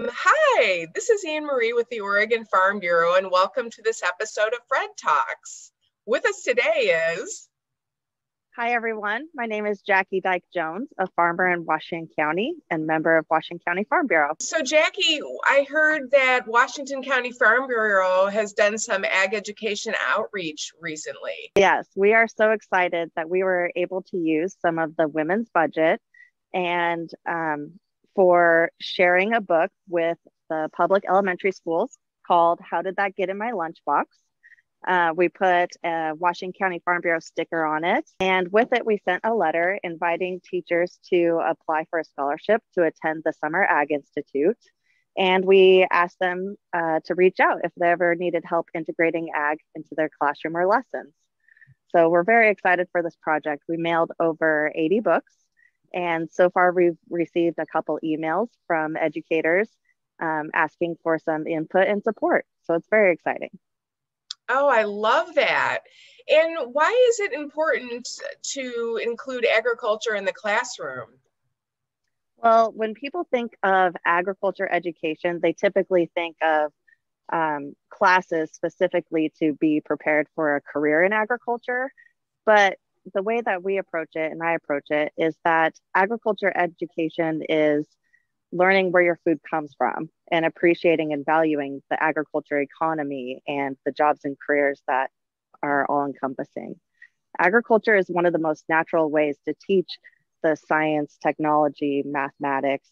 Hi, this is Anne Marie with the Oregon Farm Bureau, and welcome to this episode of Fred Talks. With us today is... Hi, everyone. My name is Jacque Duyck Jones, a farmer in Washington County and member of Washington County Farm Bureau. So, Jacque, I heard that Washington County Farm Bureau has done some ag education outreach recently. Yes, we are so excited that we were able to use some of the women's budget and for sharing a book with the public elementary schools called How Did That Get in My Lunchbox? We put a Washington County Farm Bureau sticker on it. And with it, we sent a letter inviting teachers to apply for a scholarship to attend the Summer Ag Institute. And we asked them to reach out if they ever needed help integrating ag into their classroom or lessons. So we're very excited for this project. We mailed over 80 books. And so far, we've received a couple emails from educators asking for some input and support. So it's very exciting. Oh, I love that. And why is it important to include agriculture in the classroom? Well, when people think of agriculture education, they typically think of classes specifically to be prepared for a career in agriculture. But the way that we approach it, and I approach it, is that agriculture education is learning where your food comes from and appreciating and valuing the agriculture economy and the jobs and careers that are all encompassing. Agriculture is one of the most natural ways to teach the science, technology, mathematics,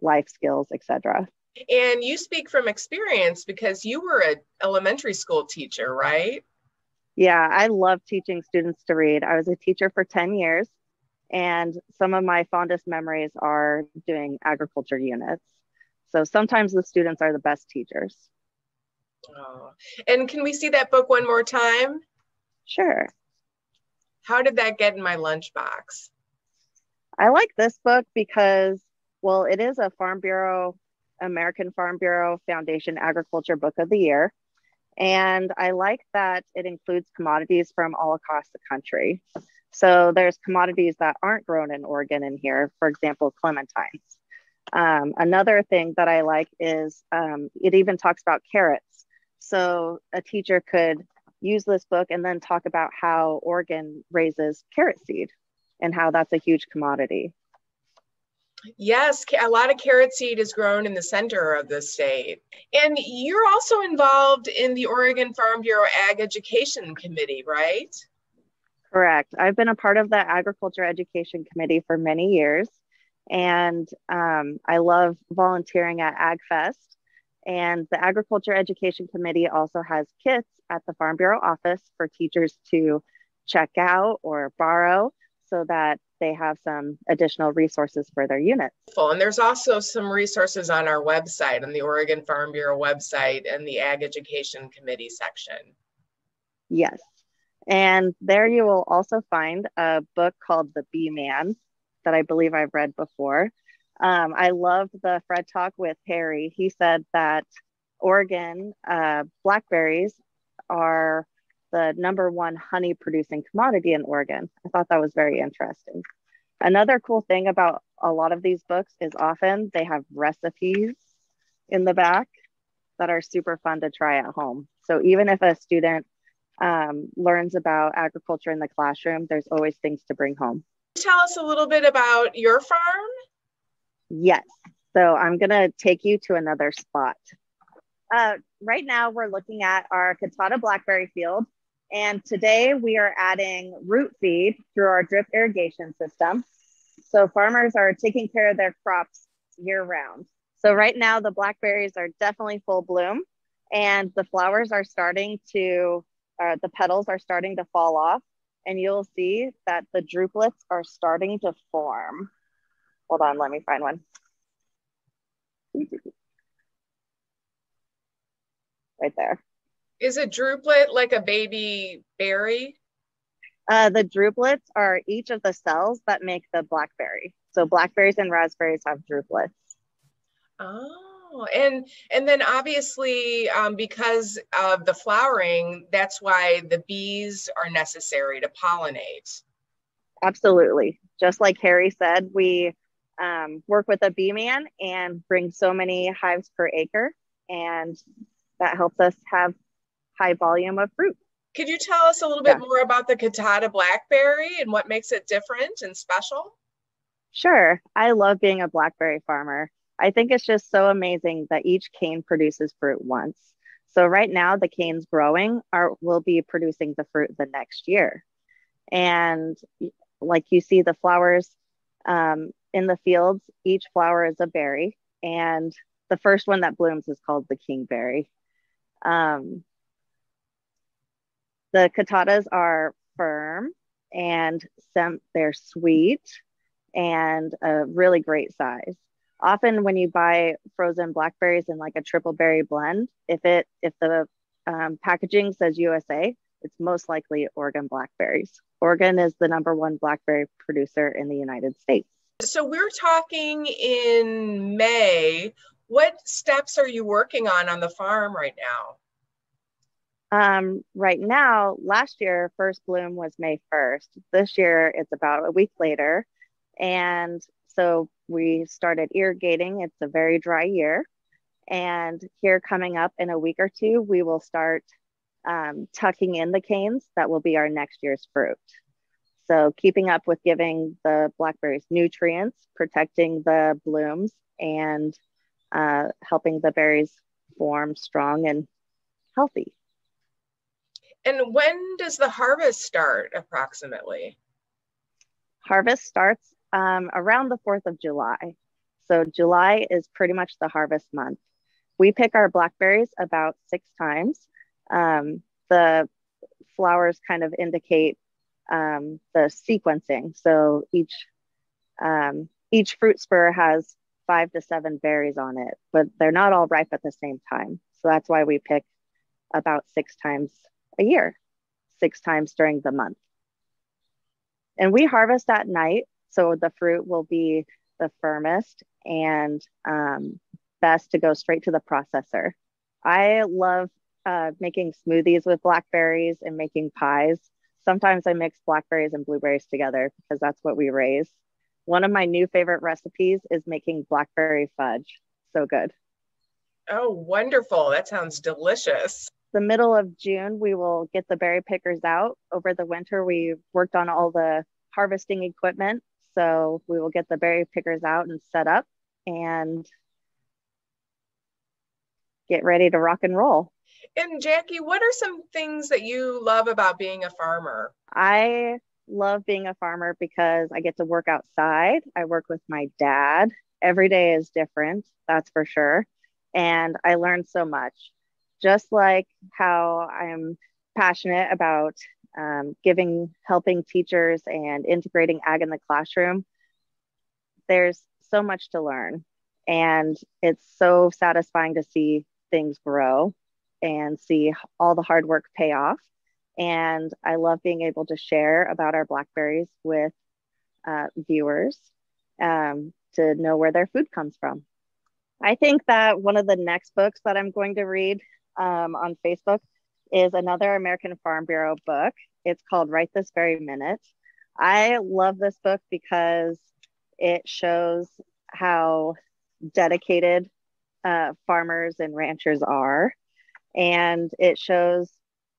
life skills, etc. And you speak from experience because you were an elementary school teacher, right? Yeah, I love teaching students to read. I was a teacher for 10 years. And some of my fondest memories are doing agriculture units. So sometimes the students are the best teachers. Oh. And can we see that book one more time? Sure. How did that get in my lunchbox? I like this book because, well, it is a Farm Bureau, American Farm Bureau Foundation Agriculture Book of the Year. And I like that it includes commodities from all across the country. So there's commodities that aren't grown in Oregon in here, for example, clementines. Another thing that I like is it even talks about carrots. So a teacher could use this book and then talk about how Oregon raises carrot seed and how that's a huge commodity. Yes, a lot of carrot seed is grown in the center of the state. And you're also involved in the Oregon Farm Bureau Ag Education Committee, right? Correct. I've been a part of the Agriculture Education Committee for many years, and I love volunteering at AgFest. And the Agriculture Education Committee also has kits at the Farm Bureau office for teachers to check out or borrow so that they have some additional resources for their units. And there's also some resources on our website, on the Oregon Farm Bureau website and the Ag Education Committee section. Yes. And there you will also find a book called The Bee Man that I believe I've read before. I loved the Fred Talk with Harry. He said that Oregon blackberries are the #1 honey producing commodity in Oregon. I thought that was very interesting. Another cool thing about a lot of these books is often they have recipes in the back that are super fun to try at home. So even if a student learns about agriculture in the classroom, there's always things to bring home. Tell us a little bit about your farm. Yes. So I'm going to take you to another spot. Right now, we're looking at our Catawba blackberry field. And today we are adding root feed through our drip irrigation system. So farmers are taking care of their crops year round. So right now, the blackberries are definitely full bloom and the flowers are starting to the petals are starting to fall off, and you'll see that the drupelets are starting to form. Hold on, let me find one. Right there. Is a druplet like a baby berry? The drupelets are each of the cells that make the blackberry. So blackberries and raspberries have drupelets. Oh, and then obviously because of the flowering, that's why the bees are necessary to pollinate. Absolutely. Just like Harry said, we work with a bee man and bring so many hives per acre. And that helps us have high volume of fruit. Could you tell us a little bit more about the Cottada blackberry and what makes it different and special? Sure. I love being a blackberry farmer. I think it's just so amazing that each cane produces fruit once. So right now the canes growing will be producing the fruit the next year. And like you see the flowers in the fields, each flower is a berry. And the first one that blooms is called the kingberry. The Cottadas are firm and they're sweet and a really great size. Often when you buy frozen blackberries in like a triple berry blend, if the packaging says USA, it's most likely Oregon blackberries. Oregon is the #1 blackberry producer in the United States. So we're talking in May. What steps are you working on the farm right now? Right now, last year, first bloom was May 1st. This year, it's about a week later. And so we started irrigating. It's a very dry year. And here coming up in a week or two, we will start tucking in the canes. That will be our next year's fruit. So keeping up with giving the blackberries nutrients, protecting the blooms, and helping the berries form strong and healthy. And when does the harvest start approximately? Harvest starts around the 4th of July. So July is pretty much the harvest month. We pick our blackberries about 6 times. The flowers kind of indicate the sequencing. So each fruit spur has 5 to 7 berries on it, but they're not all ripe at the same time. So that's why we pick about 6 times a year, 6 times during the month. And we harvest at night, so the fruit will be the firmest and best to go straight to the processor. I love making smoothies with blackberries and making pies. Sometimes I mix blackberries and blueberries together because that's what we raise. One of my new favorite recipes is making blackberry fudge. So good. Oh, wonderful. That sounds delicious. The middle of June, we will get the berry pickers out. Over the winter, we worked on all the harvesting equipment. So we will get the berry pickers out and set up and get ready to rock and roll. And Jackie, what are some things that you love about being a farmer? I love being a farmer because I get to work outside. I work with my dad. Every day is different, that's for sure. And I learned so much. Just like how I'm passionate about helping teachers and integrating ag in the classroom, there's so much to learn. And it's so satisfying to see things grow and see all the hard work pay off. And I love being able to share about our blackberries with viewers to know where their food comes from. I think that one of the next books that I'm going to read on Facebook is another American Farm Bureau book. It's called Right This Very Minute. I love this book because it shows how dedicated farmers and ranchers are. And it shows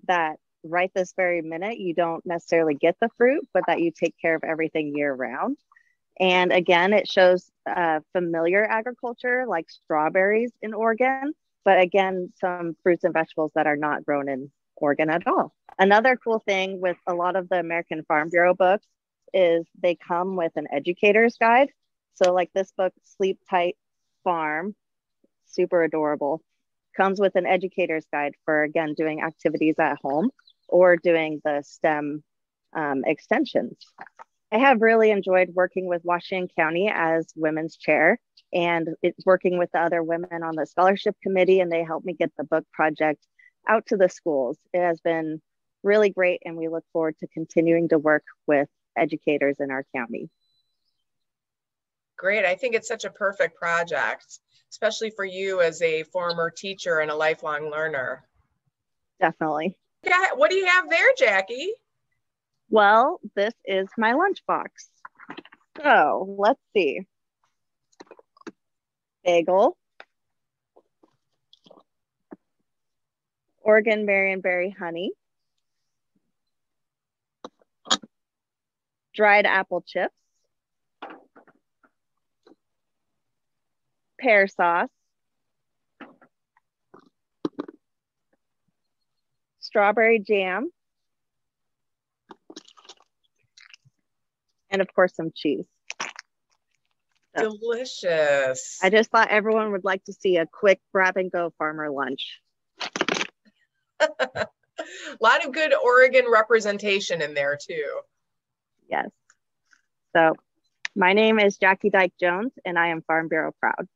that right this very minute, you don't necessarily get the fruit, but that you take care of everything year round. And again, it shows familiar agriculture like strawberries in Oregon, but again, some fruits and vegetables that are not grown in Oregon at all. Another cool thing with a lot of the American Farm Bureau books is they come with an educator's guide. So like this book, Sleep Tight Farm, super adorable, comes with an educator's guide for, again, doing activities at home or doing the STEM extensions. I have really enjoyed working with Washington County as women's chair, and it's working with the other women on the scholarship committee, and they helped me get the book project out to the schools. It has been really great, and we look forward to continuing to work with educators in our county. Great. I think it's such a perfect project, especially for you as a former teacher and a lifelong learner. Definitely. Yeah. What do you have there, Jackie? Well, this is my lunchbox. So let's see. bagel, Oregon Marionberry honey, dried apple chips, pear sauce, strawberry jam, and of course some cheese. Delicious. I just thought everyone would like to see a quick grab and go farmer lunch. A lot of good Oregon representation in there too. Yes. So my name is Jacque Duyck Jones, and I am Farm Bureau proud.